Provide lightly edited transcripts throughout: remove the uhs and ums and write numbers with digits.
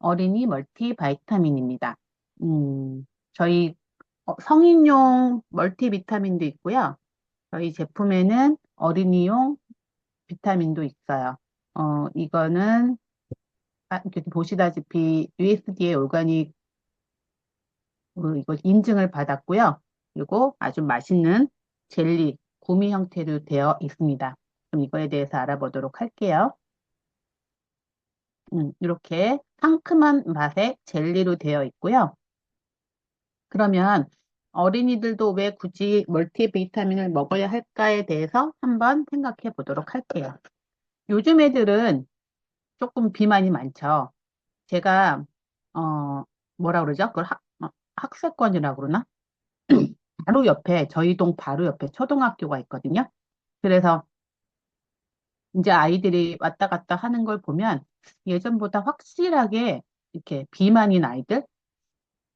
어린이 멀티바이타민입니다. 저희 성인용 멀티비타민도 있고요. 저희 제품에는 어린이용 비타민도 있어요. 이거는 이렇게 보시다시피 USDA 오가닉 이거 인증을 받았고요. 그리고 아주 맛있는 젤리, 구미 형태로 되어 있습니다. 그럼 이거에 대해서 알아보도록 할게요. 이렇게 상큼한 맛의 젤리로 되어 있고요. 그러면 어린이들도 왜 굳이 멀티비타민을 먹어야 할까에 대해서 한번 생각해 보도록 할게요. 요즘 애들은 조금 비만이 많죠. 제가, 뭐라 그러죠? 그걸 학세권이라고 그러나? 바로 옆에, 저희 동 바로 옆에 초등학교가 있거든요. 그래서 이제 아이들이 왔다 갔다 하는 걸 보면 예전보다 확실하게 이렇게 비만인 아이들,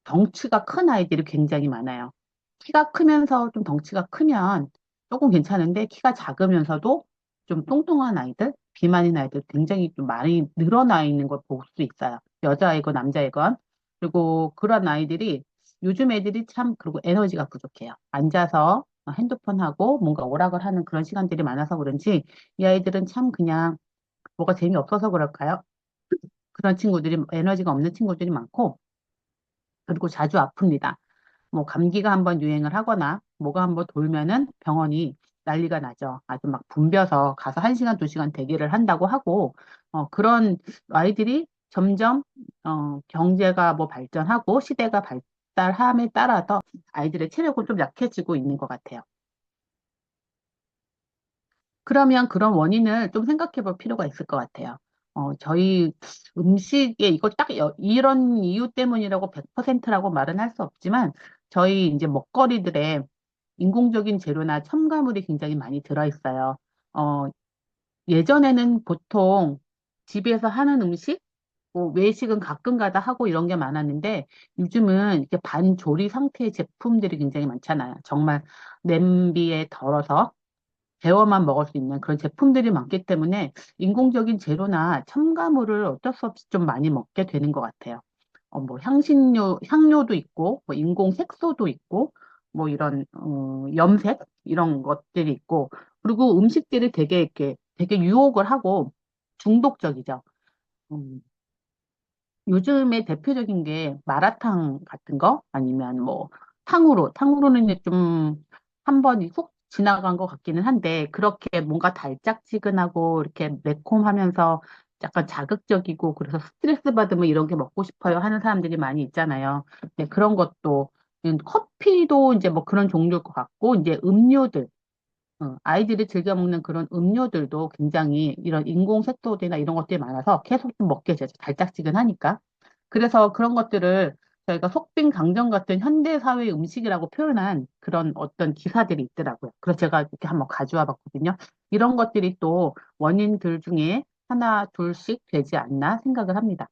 덩치가 큰 아이들이 굉장히 많아요. 키가 크면서 좀 덩치가 크면 조금 괜찮은데 키가 작으면서도 좀 뚱뚱한 아이들, 비만인 아이들 굉장히 좀 많이 늘어나 있는 걸 볼 수 있어요. 여자이건 남자이건. 그리고 그런 아이들이 요즘 애들이 참 그리고 에너지가 부족해요. 앉아서 핸드폰 하고 뭔가 오락을 하는 그런 시간들이 많아서 그런지 이 아이들은 참 그냥 뭐가 재미없어서 그럴까요? 그런 친구들이 에너지가 없는 친구들이 많고 그리고 자주 아픕니다. 뭐 감기가 한번 유행을 하거나 뭐가 한번 돌면은 병원이 난리가 나죠. 아주 막 붐벼서 가서 1시간, 2시간 대기를 한다고 하고 그런 아이들이 점점 경제가 뭐 발전하고 시대가 발달함에 따라서 아이들의 체력은 좀 약해지고 있는 것 같아요. 그러면 그런 원인을 좀 생각해 볼 필요가 있을 것 같아요. 저희 음식에 이거 딱 이런 이유 때문이라고 100%라고 말은 할 수 없지만 저희 이제 먹거리들에 인공적인 재료나 첨가물이 굉장히 많이 들어있어요. 어, 예전에는 보통 집에서 하는 음식, 뭐 외식은 가끔 가다 하고 이런 게 많았는데 요즘은 이렇게 반조리 상태의 제품들이 굉장히 많잖아요. 정말 냄비에 덜어서 데워만 먹을 수 있는 그런 제품들이 많기 때문에 인공적인 재료나 첨가물을 어쩔 수 없이 좀 많이 먹게 되는 것 같아요. 뭐 향료도 있고, 뭐 인공 색소도 있고, 뭐 이런 염색 이런 것들이 있고, 그리고 음식들이 되게 이렇게 되게 유혹을 하고 중독적이죠. 음, 요즘에 대표적인 게 마라탕 같은 거 아니면 뭐 탕후루는 이제 좀 한 번이 훅 지나간 것 같기는 한데 그렇게 뭔가 달짝지근하고 이렇게 매콤하면서 약간 자극적이고 그래서 스트레스 받으면 이런 게 먹고 싶어요 하는 사람들이 많이 있잖아요. 네, 그런 것도 커피도 이제 뭐 그런 종류일 것 같고 이제 음료들 아이들이 즐겨 먹는 그런 음료들도 굉장히 이런 인공색소들이나 이런 것들이 많아서 계속 좀 먹게 되죠. 달짝지근하니까. 그래서 그런 것들을 저희가 속빈 강정 같은 현대 사회 음식이라고 표현한 그런 어떤 기사들이 있더라고요. 그래서 제가 이렇게 한번 가져와 봤거든요. 이런 것들이 또 원인들 중에 하나, 둘씩 되지 않나 생각을 합니다.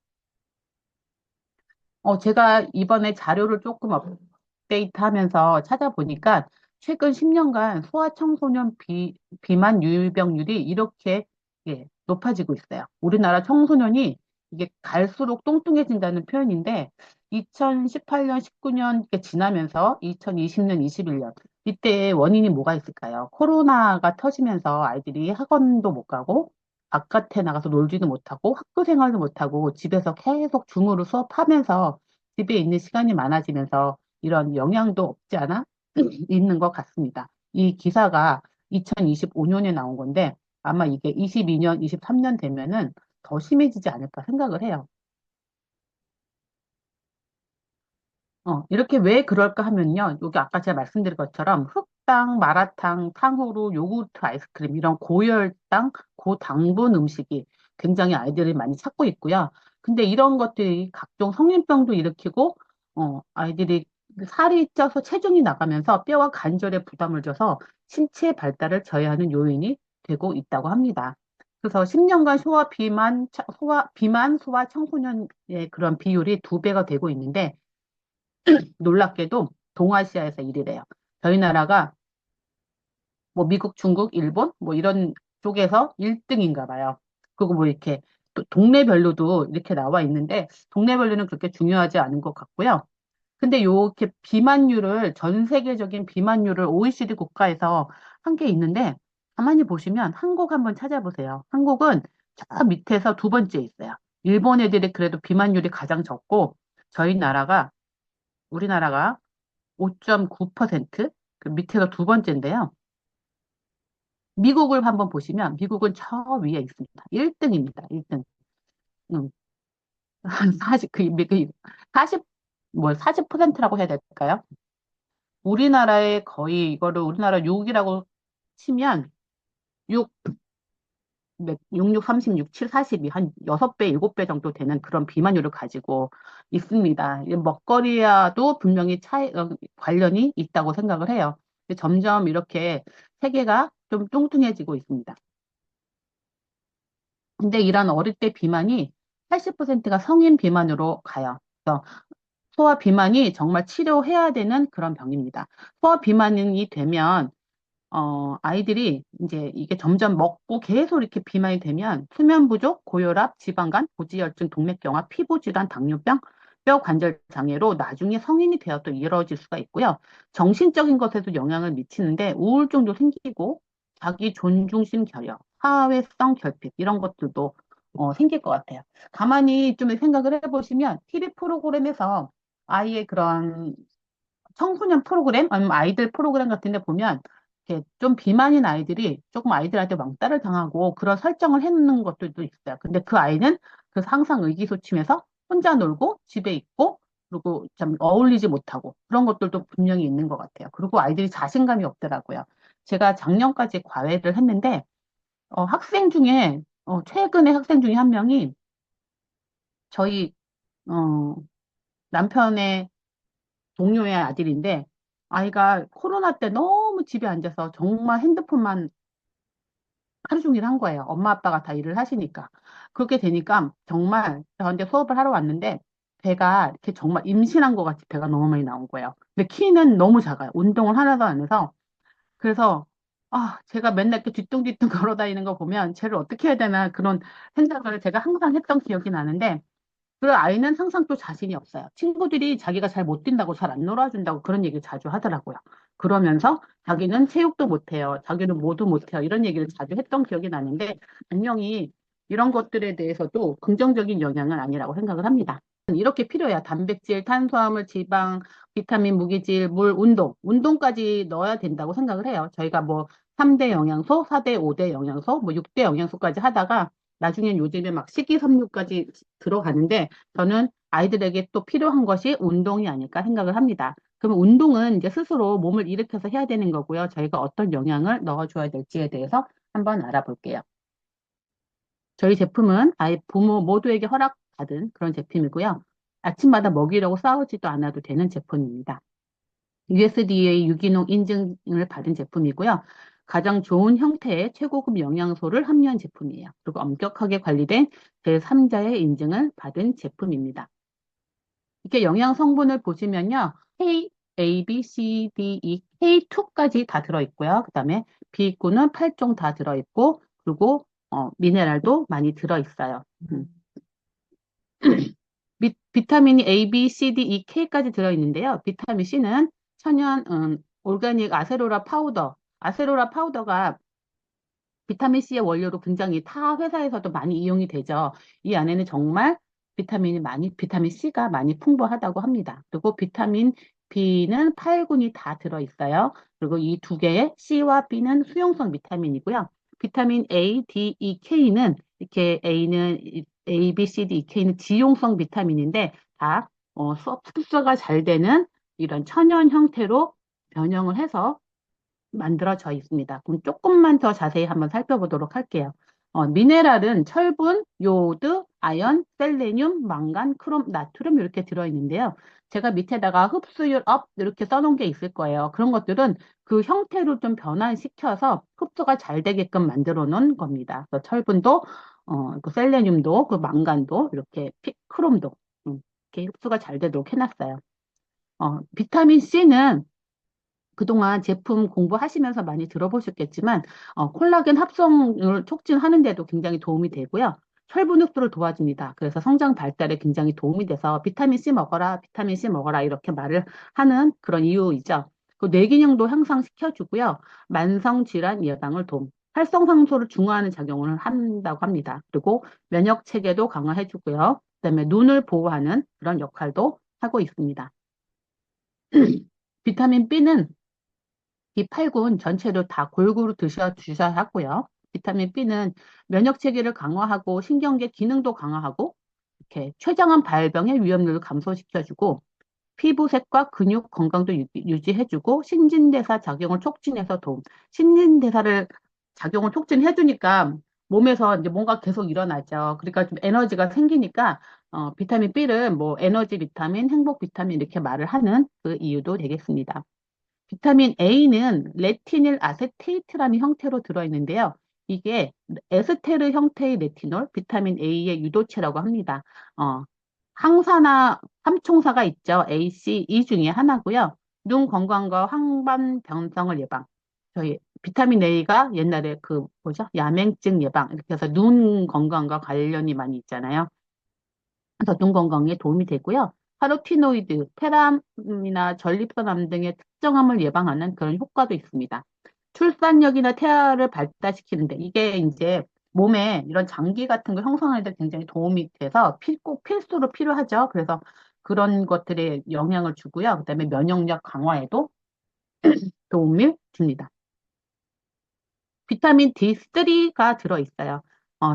제가 이번에 자료를 조금 업데이트하면서 찾아보니까 최근 10년간 소아청소년 비만 유병률이 이렇게 높아지고 있어요. 우리나라 청소년이 이게 갈수록 뚱뚱해진다는 표현인데 2018년, 19년 이렇게 지나면서 2020년, 21년 이때 원인이 뭐가 있을까요? 코로나가 터지면서 아이들이 학원도 못 가고 바깥에 나가서 놀지도 못하고 학교 생활도 못하고 집에서 계속 줌으로 수업하면서 집에 있는 시간이 많아지면서 이런 영향도 없지 않아 있는 것 같습니다. 이 기사가 2025년에 나온 건데 아마 이게 22년, 23년 되면은 더 심해지지 않을까 생각을 해요. 이렇게 왜 그럴까 하면요. 여기 아까 제가 말씀드린 것처럼 흑당, 마라탕, 탕후루, 요구르트, 아이스크림 이런 고혈당, 고당분 음식이 굉장히 아이들이 많이 찾고 있고요. 근데 이런 것들이 각종 성인병도 일으키고 아이들이 살이 쪄서 체중이 나가면서 뼈와 관절에 부담을 줘서 신체 발달을 저해하는 요인이 되고 있다고 합니다. 그래서 10년간 소아 청소년의 그런 비율이 2배가 되고 있는데 놀랍게도 동아시아에서 1위래요. 저희 나라가 뭐 미국, 중국, 일본 뭐 이런 쪽에서 1등인가 봐요. 그리고 뭐 이렇게 동네별로도 이렇게 나와 있는데, 동네별로는 그렇게 중요하지 않은 것 같고요. 근데 요렇게 비만율을, 전 세계적인 비만율을 OECD 국가에서 한 게 있는데, 가만히 보시면 한국 한번 찾아보세요. 한국은 저 밑에서 두 번째 있어요. 일본 애들이 그래도 비만율이 가장 적고, 저희 나라가, 우리나라가 5.9%, 그 밑에가 두 번째인데요. 미국을 한번 보시면, 미국은 저 위에 있습니다. 1등입니다. 1등. 음, 40, 그 40, 뭐 40%라고 해야 될까요? 우리나라의 거의 이거를 우리나라 6이라고 치면 6, 6, 36, 7, 42, 한 6배, 7배 정도 되는 그런 비만율을 가지고 있습니다. 이 먹거리와도 분명히 관련이 있다고 생각을 해요. 근데 점점 이렇게 세계가 좀 뚱뚱해지고 있습니다. 근데 이런 어릴 때 비만이 80%가 성인 비만으로 가요. 그래서 소아 비만이 정말 치료해야 되는 그런 병입니다. 소아 비만이 되면 아이들이 이제 이게 점점 먹고 계속 이렇게 비만이 되면 수면 부족, 고혈압, 지방간, 고지혈증, 동맥경화, 피부질환, 당뇨병, 뼈 관절 장애로 나중에 성인이 되어 또 이루어질 수가 있고요. 정신적인 것에도 영향을 미치는데 우울증도 생기고 자기 존중심 결여, 사회성 결핍 이런 것들도 생길 것 같아요. 가만히 좀 생각을 해보시면 TV 프로그램에서 아이의 그런 청소년 프로그램 아니면 아이들 프로그램 같은 데 보면 이렇게 좀 비만인 아이들이 조금 아이들한테 왕따를 당하고 그런 설정을 해놓는 것들도 있어요. 근데 그 아이는 그래서 항상 의기소침해서 혼자 놀고 집에 있고 그리고 참 어울리지 못하고 그런 것들도 분명히 있는 것 같아요. 그리고 아이들이 자신감이 없더라고요. 제가 작년까지 과외를 했는데 학생 중에 최근에 학생 중에 한 명이 저희 어, 남편의 동료의 아들인데 아이가 코로나 때 너무 집에 앉아서 정말 핸드폰만 하루 종일 한 거예요. 엄마 아빠가 다 일을 하시니까. 그렇게 되니까 정말 저한테 수업을 하러 왔는데 배가 이렇게 정말 임신한 것 같이 배가 너무 많이 나온 거예요. 근데 키는 너무 작아요. 운동을 하나도 안 해서. 그래서 제가 맨날 이렇게 뒤뚱뒤뚱 걸어 다니는 거 보면 쟤를 어떻게 해야 되나 그런 생각을 제가 항상 했던 기억이 나는데 그 아이는 항상 또 자신이 없어요. 친구들이 자기가 잘 못 뛴다고 잘 안 놀아준다고 그런 얘기를 자주 하더라고요. 그러면서 자기는 체육도 못해요. 자기는 뭐도 못해요. 이런 얘기를 자주 했던 기억이 나는데 분명히 이런 것들에 대해서도 긍정적인 영향은 아니라고 생각을 합니다. 이렇게 필요해요. 단백질, 탄수화물, 지방, 비타민, 무기질, 물, 운동. 운동까지 넣어야 된다고 생각을 해요. 저희가 뭐 3대 영양소, 4대, 5대 영양소, 뭐 6대 영양소까지 하다가 나중엔 요즘에 막 식이섬유까지 들어가는데 저는 아이들에게 또 필요한 것이 운동이 아닐까 생각을 합니다. 그러면 운동은 이제 스스로 몸을 일으켜서 해야 되는 거고요. 저희가 어떤 영향을 넣어줘야 될지에 대해서 한번 알아볼게요. 저희 제품은 아이 부모 모두에게 허락받은 그런 제품이고요. 아침마다 먹이려고 싸우지도 않아도 되는 제품입니다. USDA 유기농 인증을 받은 제품이고요. 가장 좋은 형태의 최고급 영양소를 함유한 제품이에요. 그리고 엄격하게 관리된 제3자의 인증을 받은 제품입니다. 이렇게 영양 성분을 보시면요. K, A, B, C, D, E, K2까지 다 들어있고요. 그 다음에 B군은 8종 다 들어있고, 그리고 미네랄도 많이 들어있어요. 비타민이 A, B, C, D, E, K까지 들어있는데요. 비타민 C는 천연 올가닉 아세로라 파우더. 아세로라 파우더가 비타민 C의 원료로 굉장히 타 회사에서도 많이 이용이 되죠. 이 안에는 정말 비타민 C가 많이 풍부하다고 합니다. 그리고 비타민 B는 8군이 다 들어있어요. 그리고 이 두 개의 C와 B는 수용성 비타민이고요. 비타민 A, D, E, K는 이렇게 A, B, C, D, E, K는 지용성 비타민인데 다 흡수가 잘 되는 이런 천연 형태로 변형을 해서 만들어져 있습니다. 그럼 조금만 더 자세히 한번 살펴보도록 할게요. 미네랄은 철분, 요오드, 아연, 셀레늄, 망간, 크롬, 나트륨 이렇게 들어있는데요. 제가 밑에다가 흡수율 업 이렇게 써놓은 게 있을 거예요. 그런 것들은 그 형태로 좀 변환시켜서 흡수가 잘 되게끔 만들어 놓은 겁니다. 그래서 철분도, 그 셀레늄도, 그 망간도, 이렇게 크롬도 이렇게 흡수가 잘 되도록 해놨어요. 비타민 C는 그동안 제품 공부하시면서 많이 들어보셨겠지만, 콜라겐 합성을 촉진하는 데도 굉장히 도움이 되고요. 철분 흡수를 도와줍니다. 그래서 성장 발달에 굉장히 도움이 돼서 비타민 C 먹어라, 비타민 C 먹어라 이렇게 말을 하는 그런 이유이죠. 그 뇌기능도 향상시켜주고요. 만성 질환 예방을 도움. 활성산소를 중화하는 작용을 한다고 합니다. 그리고 면역 체계도 강화해주고요. 그다음에 눈을 보호하는 그런 역할도 하고 있습니다. 비타민 B는 B8군 전체도 다 골고루 주셔야 하고요. 비타민 B는 면역 체계를 강화하고 신경계 기능도 강화하고 이렇게 췌장암 발병의 위험률을 감소시켜주고 피부색과 근육 건강도 유지해주고 신진대사 작용을 촉진해서 도움. 신진대사를 작용을 촉진해주니까 몸에서 이제 뭔가 계속 일어나죠. 그러니까 좀 에너지가 생기니까 비타민 B를 뭐 에너지 비타민, 행복 비타민 이렇게 말을 하는 그 이유도 되겠습니다. 비타민 A는 레티닐 아세테이트라는 형태로 들어있는데요. 이게 에스테르 형태의 레티놀, 비타민 A의 유도체라고 합니다. 어, 항산화 삼총사가 있죠. A, C, E 중에 하나고요. 눈 건강과 황반 변성을 예방. 저희 비타민 A가 옛날에 그 뭐죠? 야맹증 예방 이렇게 해서 눈 건강과 관련이 많이 있잖아요. 그래서 눈 건강에 도움이 되고요. 카로티노이드, 페람이나 전립선암 등의 특정암을 예방하는 그런 효과도 있습니다. 출산력이나 태아를 발달시키는데 이게 이제 몸에 이런 장기 같은 거 형성하는 데 굉장히 도움이 돼서 꼭 필수로 필요하죠. 그래서 그런 것들에 영향을 주고요. 그다음에 면역력 강화에도 도움을 줍니다. 비타민 D3가 들어있어요.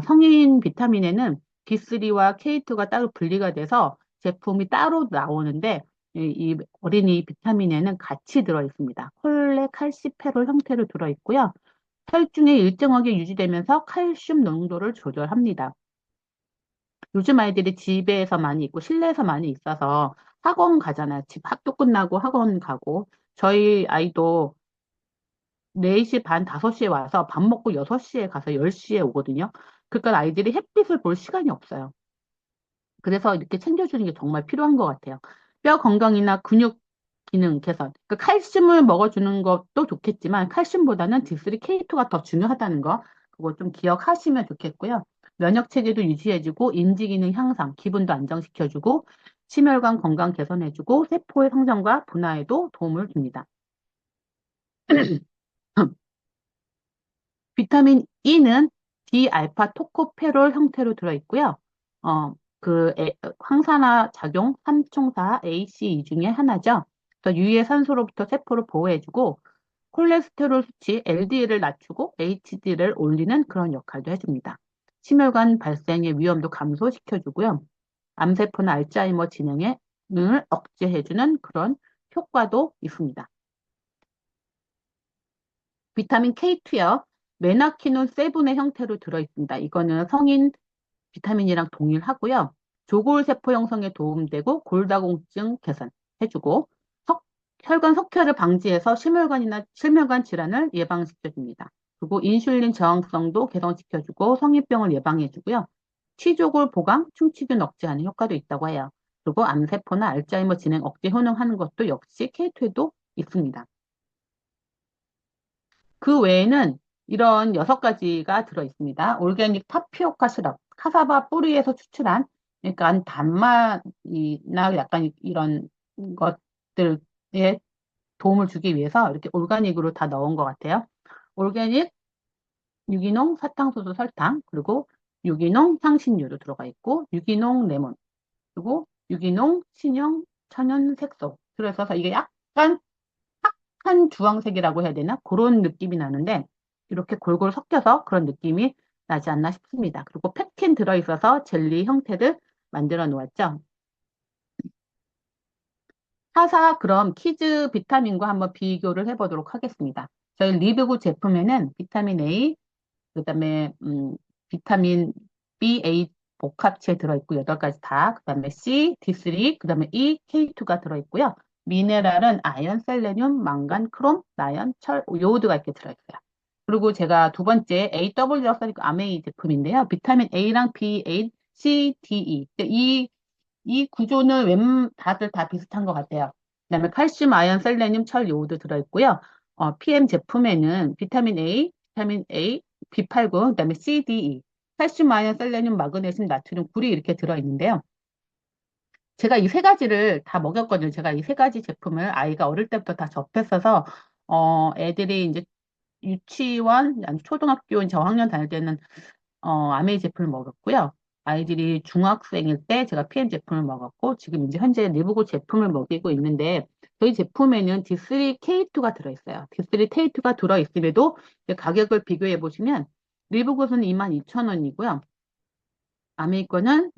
성인 비타민에는 D3와 K2가 따로 분리가 돼서 제품이 따로 나오는데 이 어린이 비타민에는 같이 들어있습니다. 콜레칼시페롤 형태로 들어있고요. 혈중에 일정하게 유지되면서 칼슘 농도를 조절합니다. 요즘 아이들이 집에서 많이 있고 실내에서 많이 있어서 학원 가잖아요. 집 학교 끝나고 학원 가고 저희 아이도 4시 반, 5시에 와서 밥 먹고 6시에 가서 10시에 오거든요. 그러니까 아이들이 햇빛을 볼 시간이 없어요. 그래서 이렇게 챙겨주는 게 정말 필요한 것 같아요. 뼈 건강이나 근육 기능 개선. 그 칼슘을 먹어주는 것도 좋겠지만 칼슘보다는 D3K2가 더 중요하다는 거 그거 좀 기억하시면 좋겠고요. 면역 체계도 유지해주고 인지 기능 향상, 기분도 안정시켜주고 심혈관 건강 개선해주고 세포의 성장과 분화에도 도움을 줍니다. 비타민 E는 D알파 토코페롤 형태로 들어있고요. 항산화 작용 3총사 ACE 중에 하나죠. 그래서 유해 산소로부터 세포를 보호해주고 콜레스테롤 수치 LDL을 낮추고 HDL을 올리는 그런 역할도 해줍니다. 심혈관 발생의 위험도 감소시켜주고요. 암세포나 알츠하이머 진행을 억제해주는 그런 효과도 있습니다. 비타민 K2요. 메나키논 세븐의 형태로 들어있습니다. 이거는 성인 비타민이랑 동일하고요. 조골세포 형성에 도움되고 골다공증 개선해주고 혈관 석회를 방지해서 심혈관이나 실명관 질환을 예방시켜줍니다. 그리고 인슐린 저항성도 개선시켜주고 성인병을 예방해주고요. 치조골 보강, 충치균 억제하는 효과도 있다고 해요. 그리고 암세포나 알츠하이머 진행 억제 효능하는 것도 역시 K2에도 있습니다. 그 외에는 이런 6가지가 들어 있습니다. 올게닉 타피오카 시럽, 카사바 뿌리에서 추출한, 그러니까 단맛이나 약간 이런 것들에 도움을 주기 위해서 이렇게 올가닉으로 다 넣은 것 같아요. 올게닉, 유기농, 사탕수수, 설탕, 그리고 유기농 향신료도 들어가 있고, 유기농 레몬, 그리고 유기농 신형 천연 색소. 그래서 이게 약간 한 주황색이라고 해야 되나? 그런 느낌이 나는데 이렇게 골고루 섞여서 그런 느낌이 나지 않나 싶습니다. 그리고 팩틴 들어있어서 젤리 형태를 만들어 놓았죠. 타사 그럼 키즈 비타민과 한번 비교를 해보도록 하겠습니다. 저희 리브구 제품에는 비타민 A, 그다음에 비타민 B, A 복합체 들어있고 8가지 다, 그다음에 C, D3, 그다음에 E, K2가 들어있고요. 미네랄은 아연, 셀레늄, 망간, 크롬, 나연, 철, 요오드가 이렇게 들어있어요. 그리고 제가 두 번째 AW라고 써니까 아메이 제품인데요. 비타민 A랑 B, A, C, D, E. 이 구조는 다들 다 비슷한 것 같아요. 그다음에 칼슘, 아연, 셀레늄, 철, 요오드 들어있고요. PM 제품에는 비타민 A, B8군, 그다음에 C, D, E. 칼슘, 아연, 셀레늄, 마그네슘, 나트륨, 굴이 이렇게 들어있는데요. 제가 이 세 가지를 다 먹였거든요. 제가 이 세 가지 제품을 아이가 어릴 때부터 다 접했어서, 애들이 이제 유치원, 아니 초등학교 저학년 다닐 때는 아메이 제품을 먹었고요. 아이들이 중학생일 때 제가 PM 제품을 먹었고, 지금 이제 현재 리브고 제품을 먹이고 있는데, 저희 제품에는 D3K2가 들어있어요. D3K2가 들어있음에도 이제 가격을 비교해 보시면, 리브고는 22,000원이고요. 아메이 거는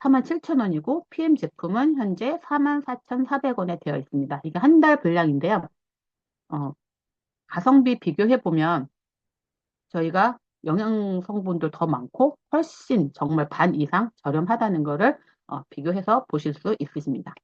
47,000원이고, PM 제품은 현재 44,400원에 되어 있습니다. 이게 한 달 분량인데요. 어, 가성비 비교해 보면, 저희가 영양 성분도 더 많고 훨씬 정말 반 이상 저렴하다는 거를 비교해서 보실 수 있으십니다.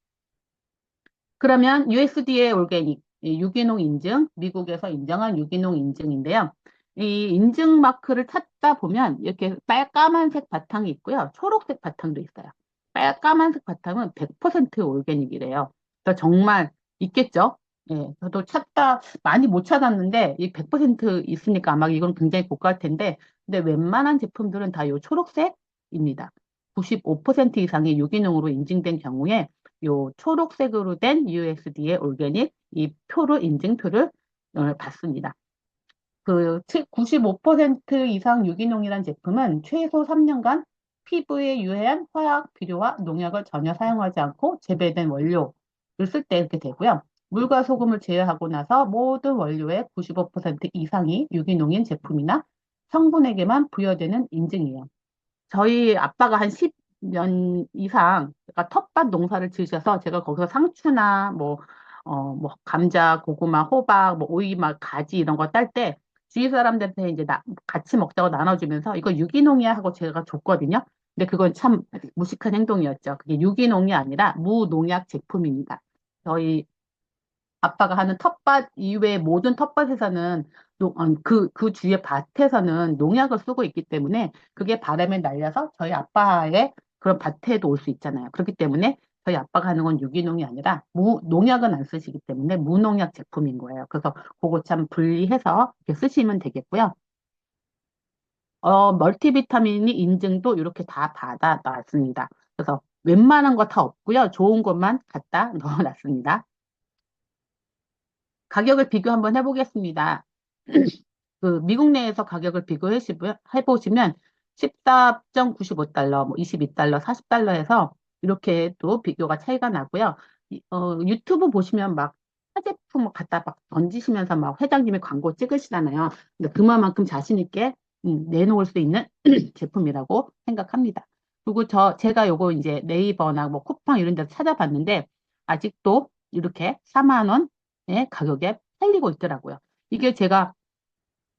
그러면 USDA 올게닉 이 유기농 인증, 미국에서 인정한 유기농 인증인데요. 이 인증 마크를 찾다 보면 이렇게 빨까만색 바탕이 있고요. 초록색 바탕도 있어요. 빨까만색 바탕은 100% 올게닉이래요. 그러니까 정말 있겠죠? 예, 저도 찾다 많이 못 찾았는데 이 100% 있으니까 아마 이건 굉장히 고가일 텐데 근데 웬만한 제품들은 다 요 초록색입니다. 95% 이상이 유기농으로 인증된 경우에 요 초록색으로 된 USDA 올게닉 이 표를 인증표를 받습니다. 그 95% 이상 유기농이란 제품은 최소 3년간 피부에 유해한 화학 비료와 농약을 전혀 사용하지 않고 재배된 원료를 쓸 때 이렇게 되고요. 물과 소금을 제외하고 나서 모든 원료의 95% 이상이 유기농인 제품이나 성분에게만 부여되는 인증이에요. 저희 아빠가 한 10년 이상, 그러니까 텃밭 농사를 지으셔서 제가 거기서 상추나 뭐, 감자, 고구마, 호박, 뭐, 오이, 막, 가지 이런 거 딸 때, 주위 사람들한테 이제 같이 먹자고 나눠주면서 이거 유기농이야 하고 제가 줬거든요. 근데 그건 참 무식한 행동이었죠. 그게 유기농이 아니라 무농약 제품입니다. 저희 아빠가 하는 텃밭 이외의 모든 텃밭에서는 그 주위의 밭에서는 농약을 쓰고 있기 때문에 그게 바람에 날려서 저희 아빠의 그런 밭에도 올 수 있잖아요. 그렇기 때문에 저희 아빠가 하는 건 유기농이 아니라 농약은 안 쓰시기 때문에 무농약 제품인 거예요. 그래서 그거 참 분리해서 이렇게 쓰시면 되겠고요. 멀티비타민이 인증도 이렇게 다 받아 놨습니다. 그래서 웬만한 거 다 없고요. 좋은 것만 갖다 넣어놨습니다. 가격을 비교 한번 해보겠습니다. 그 미국 내에서 가격을 비교해 보시면 14.95달러, 뭐 22달러, 40달러 해서 이렇게 또 비교가 차이가 나고요. 유튜브 보시면 막 화제품 갖다 막 던지시면서 막 회장님이 광고 찍으시잖아요. 근데 그만큼 자신 있게 내놓을 수 있는 제품이라고 생각합니다. 그리고 제가 요거 이제 네이버나 뭐 쿠팡 이런 데서 찾아봤는데 아직도 이렇게 4만 원의 가격에 팔리고 있더라고요. 이게 제가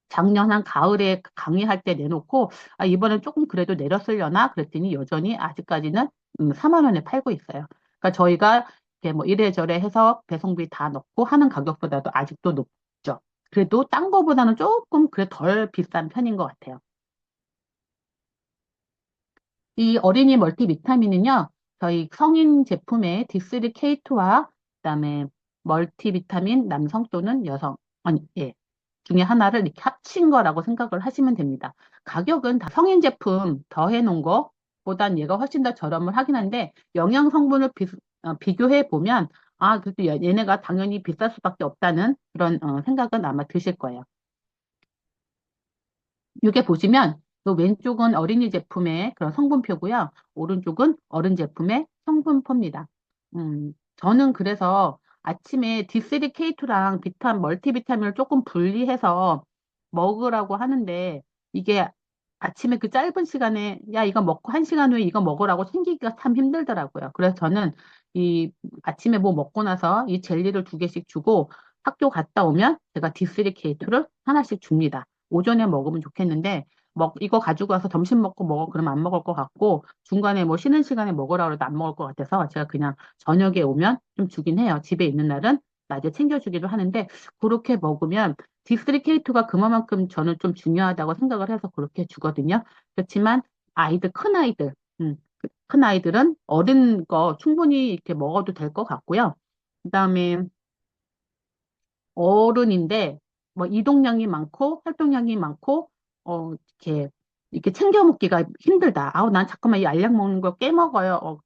작년 한 가을에 강의할 때 내놓고 이번엔 조금 그래도 내렸으려나 그랬더니 여전히 아직까지는 4만 원에 팔고 있어요. 그러니까 저희가 이렇게 뭐 이래저래 해서 배송비 다 넣고 하는 가격보다도 아직도 높죠. 그래도 딴 거보다는 조금 그래 덜 비싼 편인 것 같아요. 이 어린이 멀티비타민은요, 저희 성인 제품의 D3K2와 그다음에 멀티비타민 남성 또는 여성, 아니, 예, 중에 하나를 이렇게 합친 거라고 생각을 하시면 됩니다. 가격은 다 성인 제품 더해 놓은 거보단 얘가 훨씬 더 저렴을 하긴 한데 영양 성분을 비교해 보면 그래도 얘네가 당연히 비쌀 수밖에 없다는 그런 생각은 아마 드실 거예요. 이게 보시면 그 왼쪽은 어린이 제품의 그런 성분표고요. 오른쪽은 어른 제품의 성분표입니다. 저는 그래서 아침에 D3K2랑 멀티비타민을 조금 분리해서 먹으라고 하는데 이게 아침에 그 짧은 시간에 야 이거 먹고 한 시간 후에 이거 먹으라고 챙기기가 참 힘들더라고요. 그래서 저는 이 아침에 뭐 먹고 나서 이 젤리를 2개씩 주고 학교 갔다 오면 제가 D3K2를 하나씩 줍니다. 오전에 먹으면 좋겠는데 이거 가지고 와서 점심 먹고 먹어 그러면 안 먹을 것 같고 중간에 뭐 쉬는 시간에 먹으라 그래도 안 먹을 것 같아서 제가 그냥 저녁에 오면 좀 주긴 해요. 집에 있는 날은 낮에 챙겨주기도 하는데 그렇게 먹으면 D3K2가 그만큼 저는 좀 중요하다고 생각을 해서 그렇게 주거든요. 그렇지만 큰 아이들, 큰 아이들은 어른 거 충분히 이렇게 먹어도 될 것 같고요. 그다음에 어른인데 뭐 이동량이 많고 활동량이 많고 이렇게 이렇게 챙겨 먹기가 힘들다. 아우, 난 잠깐만 이 알약 먹는 거 깨먹어요.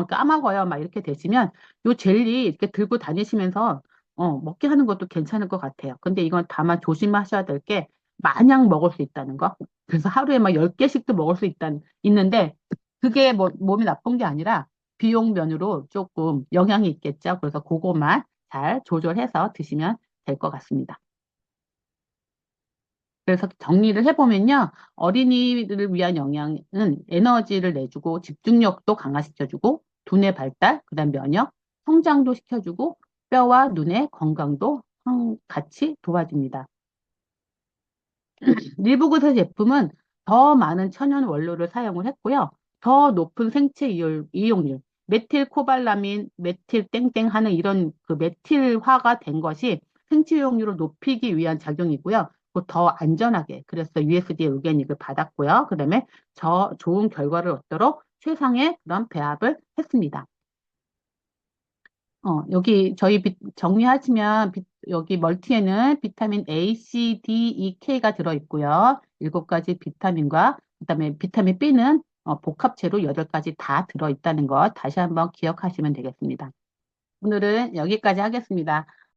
까먹어요. 막 이렇게 되시면 요 젤리 이렇게 들고 다니시면서 먹게 하는 것도 괜찮을 것 같아요. 근데 이건 다만 조심하셔야 될 게 마냥 먹을 수 있다는 거. 그래서 하루에 막 10개씩도 먹을 수 있는데 그게 뭐 몸이 나쁜 게 아니라 비용 면으로 조금 영향이 있겠죠. 그래서 그거만 잘 조절해서 드시면 될 것 같습니다. 그래서 정리를 해보면요. 어린이들을 위한 영양은 에너지를 내주고 집중력도 강화시켜주고 두뇌 발달, 그다음 면역, 성장도 시켜주고 뼈와 눈의 건강도 같이 도와줍니다. 리브그사 제품은 더 많은 천연 원료를 사용을 했고요. 더 높은 이용률, 메틸코발라민, 메틸 땡땡 하는 이런 그 메틸화가 된 것이 생체 이용률을 높이기 위한 작용이고요. 더 안전하게 그래서 USDA 의견을 받았고요. 그다음에 좋은 결과를 얻도록 최상의 그런 배합을 했습니다. 여기 정리하시면 여기 멀티에는 비타민 A, C, D, E, K가 들어있고요. 7가지 비타민과 그다음에 비타민 B는 복합체로 8가지 다 들어있다는 거 다시 한번 기억하시면 되겠습니다. 오늘은 여기까지 하겠습니다.